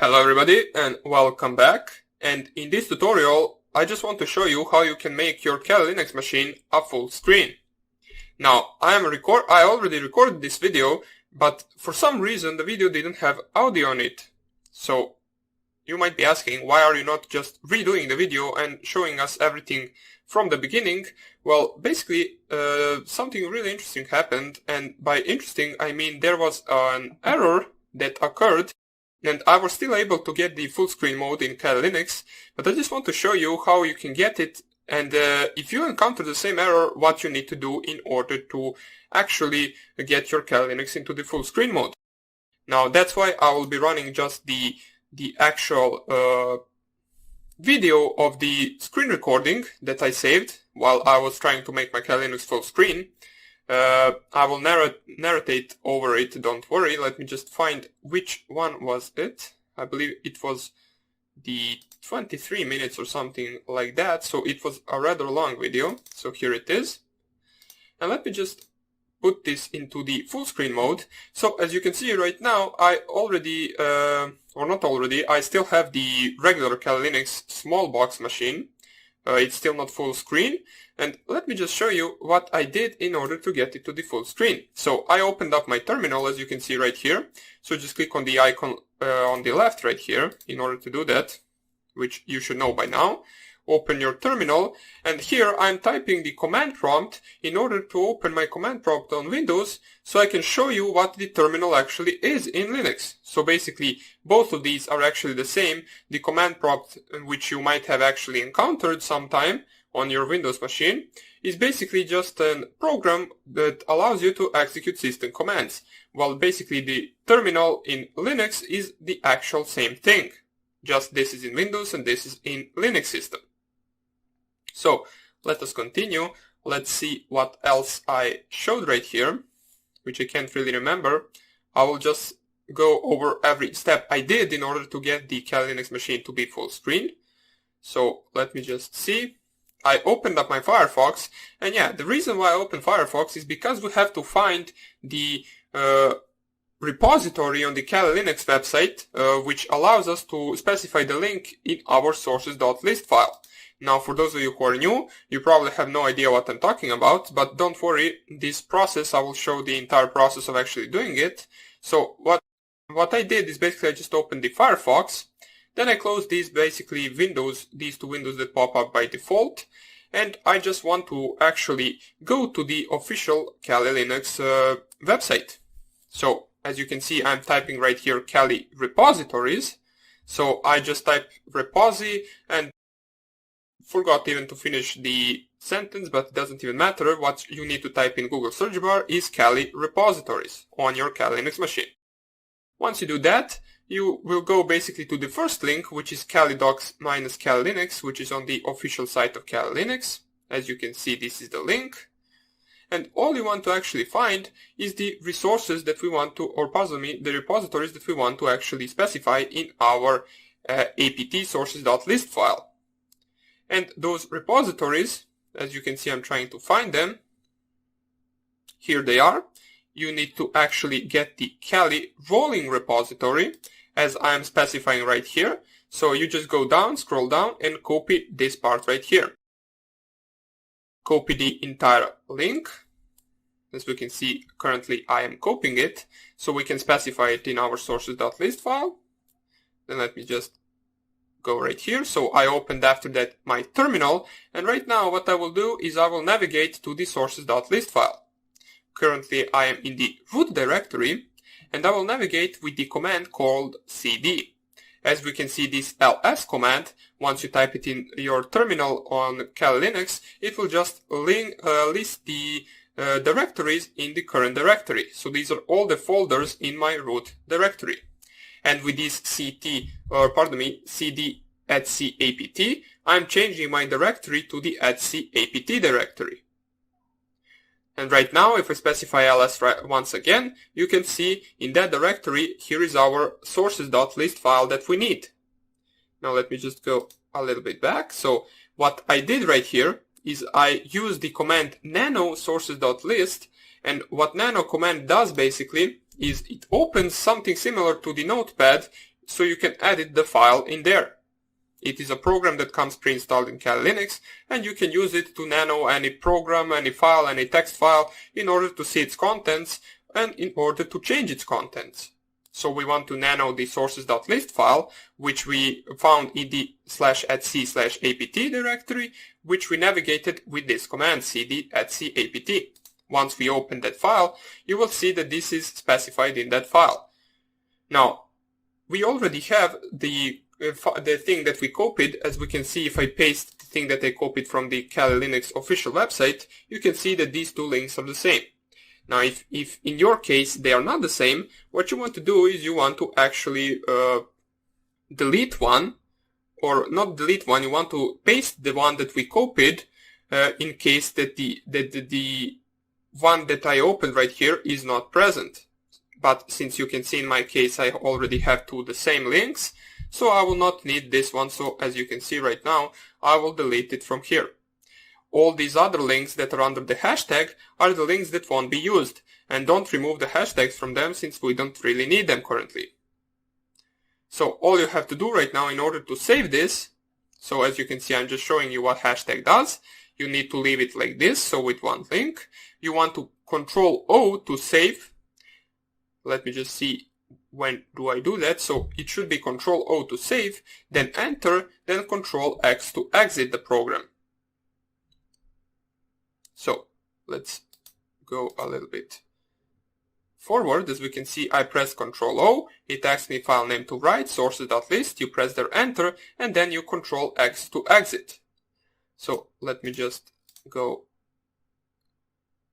Hello everybody and welcome back. And in this tutorial I just want to show you how you can make your Kali Linux machine a full screen. Now I already recorded this video, but for some reason the video didn't have audio on it. So you might be asking, why are you not just redoing the video and showing us everything from the beginning? Well, basically something really interesting happened, and by interesting I mean there was an error that occurred and I was still able to get the full screen mode in Kali Linux, but I just want to show you how you can get it, and if you encounter the same error, what you need to do in order to actually get your Kali Linux into the full screen mode. Now that's why I will be running just the actual video of the screen recording that I saved while I was trying to make my Kali Linux full screen. I will narrate over it, don't worry. Let me just find which one was it. I believe it was the 23 minutes or something like that, so it was a rather long video. So here it is. And let me just put this into the full screen mode. So as you can see right now, I already, or not already, I still have the regular Kali Linux small box machine. It's still not full screen, and let me just show you what I did in order to get it to the full screen. So I opened up my terminal, as you can see right here. So just click on the icon on the left right here in order to do that, which you should know by now. Open your terminal, and here I'm typing the command prompt in order to open my command prompt on Windows so I can show you what the terminal actually is in Linux. So basically both of these are actually the same. The command prompt, which you might have actually encountered sometime on your Windows machine, is basically just a program that allows you to execute system commands, while basically the terminal in Linux is the actual same thing. Just this is in Windows and this is in Linux system. So let us continue. Let's see what else I showed right here, which I can't really remember. I will just go over every step I did in order to get the Kali Linux machine to be full screen. So let me just see. I opened up my Firefox, and yeah, the reason why I opened Firefox is because we have to find the repository on the Kali Linux website, which allows us to specify the link in our sources.list file. Now, for those of you who are new, you probably have no idea what I'm talking about, but don't worry, this process, I will show the entire process of actually doing it. So what I did is basically I just opened the Firefox, then I closed these basically windows, these two windows that pop up by default, and I just want to actually go to the official Kali Linux website. So as you can see, I'm typing right here Kali repositories. So I just type repository and forgot even to finish the sentence, but it doesn't even matter. What you need to type in Google search bar is Kali repositories on your Kali Linux machine. Once you do that, you will go basically to the first link, which is Kali docs-Kali Linux, which is on the official site of Kali Linux. As you can see, this is the link. And all you want to actually find is the resources that we want to, or the repositories that we want to actually specify in our apt sources.list file. And those repositories, as you can see, I'm trying to find them. Here they are. You need to actually get the Kali rolling repository, as I'm specifying right here. So you just go down, scroll down, and copy this part right here. Copy the entire link. As we can see, currently I am copying it, so we can specify it in our sources.list file. Then let me just go right here. So I opened after that my terminal, and right now what I will do is I will navigate to the sources.list file. Currently I am in the root directory, and I will navigate with the command called cd. As we can see, this ls command, once you type it in your terminal on Kali Linux, it will just list the directories in the current directory. So these are all the folders in my root directory. And with this cd etc apt, I'm changing my directory to the etc apt directory. And right now, if I specify ls once again, you can see in that directory, here is our sources.list file that we need. Now let me just go a little bit back. So what I did right here is I used the command nano sources.list, and what nano command does basically is it opens something similar to the notepad so you can edit the file in there. It is a program that comes pre-installed in Kali Linux, and you can use it to nano any program, any file, any text file in order to see its contents and in order to change its contents. So we want to nano the sources.list file, which we found in the /etc/apt directory, which we navigated with this command cd/etc/apt. Once we open that file, you will see that this is specified in that file. Now, we already have the thing that we copied. As we can see, if I paste the thing that I copied from the Kali Linux official website, you can see that these two links are the same. Now, if in your case they are not the same, what you want to do is you want to actually delete one, or not delete one, you want to paste the one that we copied in case that the one that I opened right here is not present. But since you can see in my case I already have two the same links, so I will not need this one. So as you can see right now, I will delete it from here. All these other links that are under the hashtag are the links that won't be used, and don't remove the hashtags from them since we don't really need them currently. So all you have to do right now in order to save this, so as you can see I'm just showing you what hashtag does, you need to leave it like this, so with one link. You want to Control O to save. Let me just see when do I do that. So it should be Control O to save, then Enter, then Control X to exit the program. So let's go a little bit forward. As we can see, I press Control O, it asks me file name to write, sources.list, you press there Enter, and then you Control X to exit. So let me just go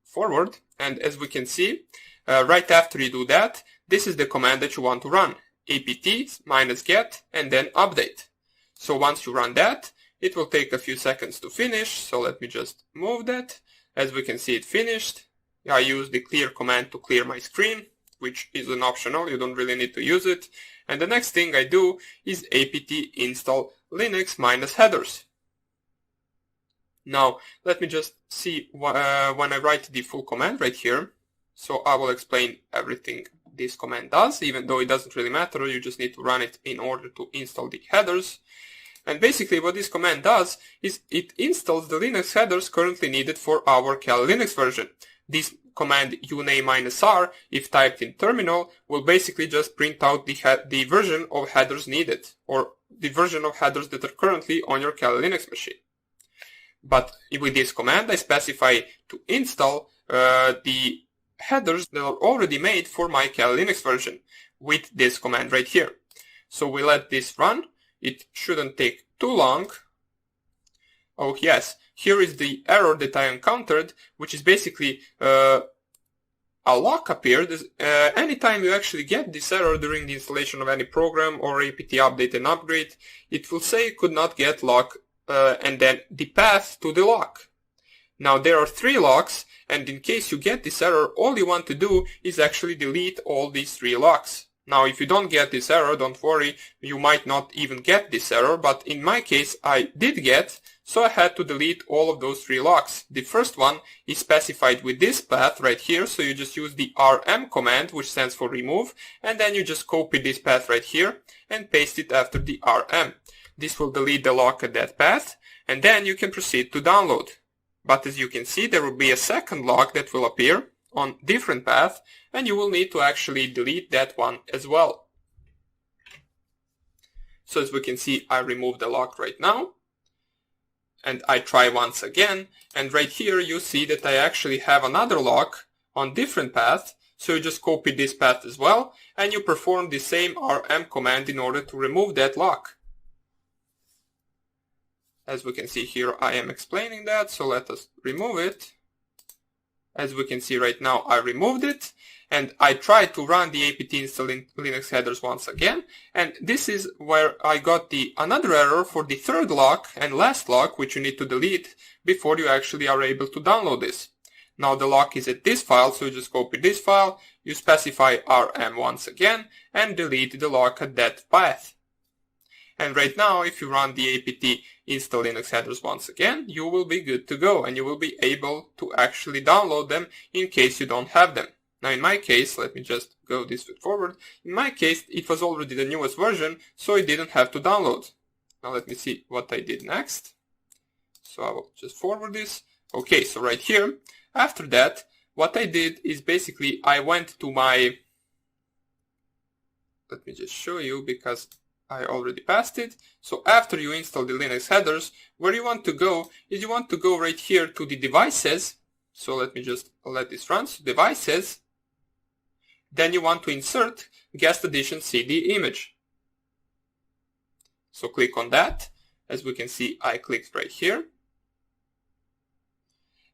forward, and as we can see, right after you do that, this is the command that you want to run, apt-get and then update. So once you run that, it will take a few seconds to finish, so let me just move that. As we can see, it finished. I use the clear command to clear my screen, which is an optional, you don't really need to use it. And the next thing I do is apt install linux -headers. Now, let me just see when I write the full command right here. So I will explain everything this command does, even though it doesn't really matter, you just need to run it in order to install the headers. And basically what this command does is it installs the Linux headers currently needed for our Kali Linux version. This command uname-r, if typed in terminal, will basically just print out the version of headers needed, or the version of headers that are currently on your Kali Linux machine. But with this command I specify to install the headers that are already made for my Kali Linux version with this command right here. So we let this run. It shouldn't take too long. Oh yes, here is the error that I encountered, which is basically a lock appeared. Anytime you actually get this error during the installation of any program or apt update and upgrade, it will say could not get lock and then the path to the lock. Now there are 3 locks, and in case you get this error, all you want to do is actually delete all these 3 locks. Now if you don't get this error, don't worry, you might not even get this error, but in my case I did get, so I had to delete all of those 3 locks. The first one is specified with this path right here, so you just use the rm command, which stands for remove, and then you just copy this path right here and paste it after the rm. This will delete the lock at that path, and then you can proceed to download. But as you can see, there will be a second lock that will appear on different path, and you will need to actually delete that one as well. So as we can see, I removed the lock right now, and I try once again, and right here you see that I actually have another lock on different path, so you just copy this path as well, and you perform the same rm command in order to remove that lock. As we can see here, I am explaining that, so let us remove it. As we can see right now, I removed it, and I tried to run the apt install Linux headers once again, and this is where I got another error for the third lock and last lock, which you need to delete before you actually are able to download this. Now the lock is at this file, so you just copy this file, you specify rm once again, and delete the lock at that path. And right now, if you run the apt install Linux headers once again, you will be good to go, and you will be able to actually download them in case you don't have them. Now in my case, let me just go this way forward. In my case, it was already the newest version, so it didn't have to download. Now let me see what I did next. So I will just forward this. Okay, so right here, after that, what I did is basically I went to my, let me just show you because I already passed it. So after you install the Linux headers, where you want to go is you want to go right here to the devices. So let me just let this run. So devices. Then you want to insert guest edition CD image. So click on that. As we can see, I clicked right here.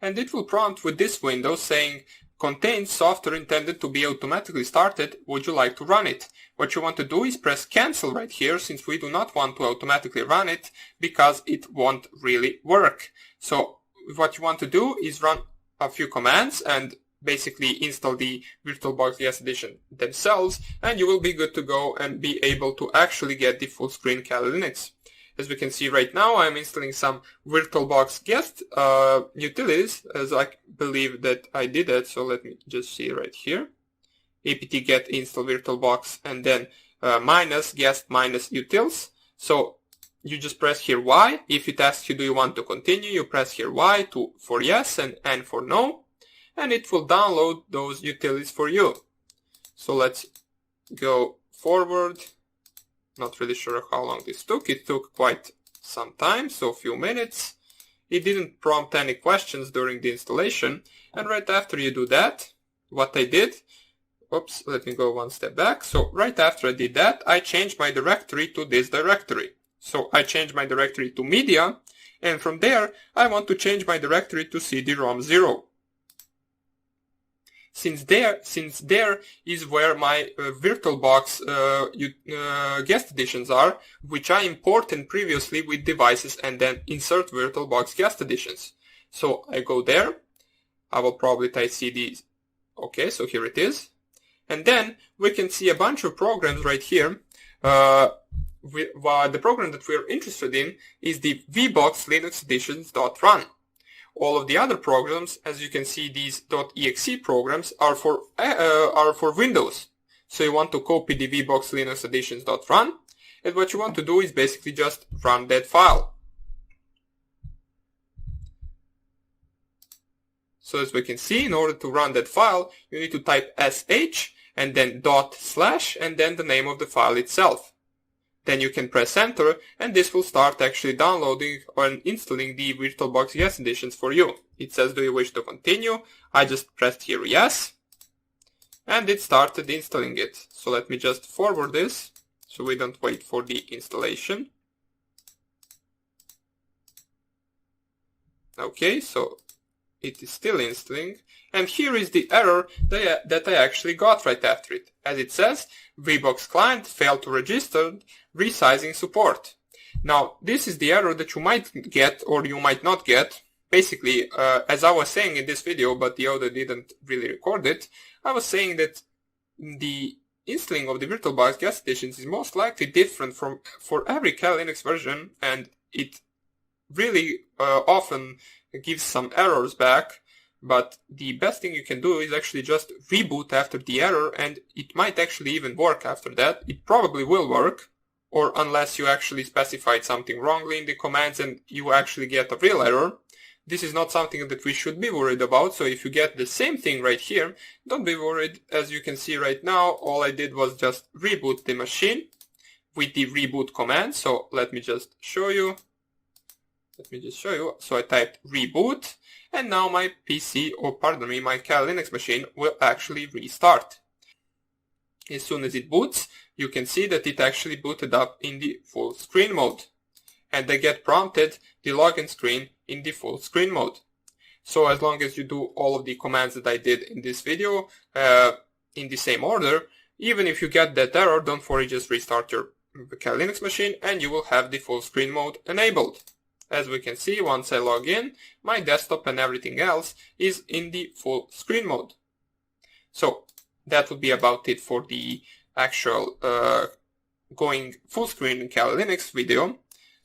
And it will prompt with this window saying, contains software intended to be automatically started, would you like to run it? What you want to do is press cancel right here, since we do not want to automatically run it because it won't really work. So what you want to do is run a few commands and basically install the VirtualBox Guest Edition themselves, and you will be good to go and be able to actually get the full screen Kali Linux. As we can see right now, I'm installing some VirtualBox Guest utilities, as I believe that I did it. So let me just see right here. apt get install VirtualBox and then minus guest minus utils. So you just press here Y. If it asks you do you want to continue, you press here Y for yes and N for no. And it will download those utilities for you. So let's go forward. Not really sure how long this took. It took quite some time, so a few minutes. It didn't prompt any questions during the installation. And right after you do that, what I did, oops, let me go one step back. So right after I did that, I changed my directory to this directory. So I changed my directory to media, and from there, I want to change my directory to CD-ROM 0. Since there is where my VirtualBox guest editions are, which I imported previously with devices and then insert VirtualBox guest editions. So I go there, I will probably type cd, okay, so here it is. And then we can see a bunch of programs right here. The program that we're interested in is the VBox Linux Editions.run. All of the other programs, as you can see, these .exe programs are for Windows. So you want to copy the VBox Linux Editions.run, and what you want to do is basically just run that file. So as we can see, in order to run that file, you need to type sh and then // and then the name of the file itself. Then you can press enter, and this will start actually downloading or installing the VirtualBox Guest Editions for you. It says, do you wish to continue? I just pressed here yes, and it started installing it. So let me just forward this, so we don't wait for the installation. Okay, so it is still installing, and here is the error that I actually got right after it. As it says, VBox client failed to register, resizing support. Now, this is the error that you might get or you might not get. Basically, as I was saying in this video, but the audio didn't really record it, I was saying that the installing of the VirtualBox Guest Editions is most likely different for every Kali Linux version, and it really often gives some errors back. But the best thing you can do is actually just reboot after the error, and it might actually even work after that. It probably will work, or unless you actually specified something wrongly in the commands and you actually get a real error. This is not something that we should be worried about, so if you get the same thing right here, don't be worried. As you can see right now, all I did was just reboot the machine with the reboot command. So let me just show you. So I typed reboot, and now my PC, or pardon me, my Kali Linux machine will actually restart. As soon as it boots, you can see that it actually booted up in the full screen mode. And I get prompted the login screen in the full screen mode. So as long as you do all of the commands that I did in this video in the same order, even if you get that error, don't worry, just restart your Kali Linux machine and you will have the full screen mode enabled. As we can see, once I log in, my desktop and everything else is in the full screen mode. So that would be about it for the actual going full screen in Kali Linux video.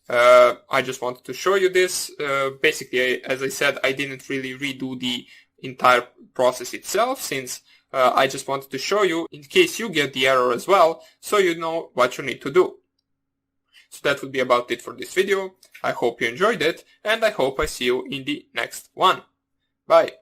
I just wanted to show you this. Basically, as I said, I didn't really redo the entire process itself, since I just wanted to show you in case you get the error as well, so you know what you need to do. So that would be about it for this video. I hope you enjoyed it, and I hope I see you in the next one. Bye!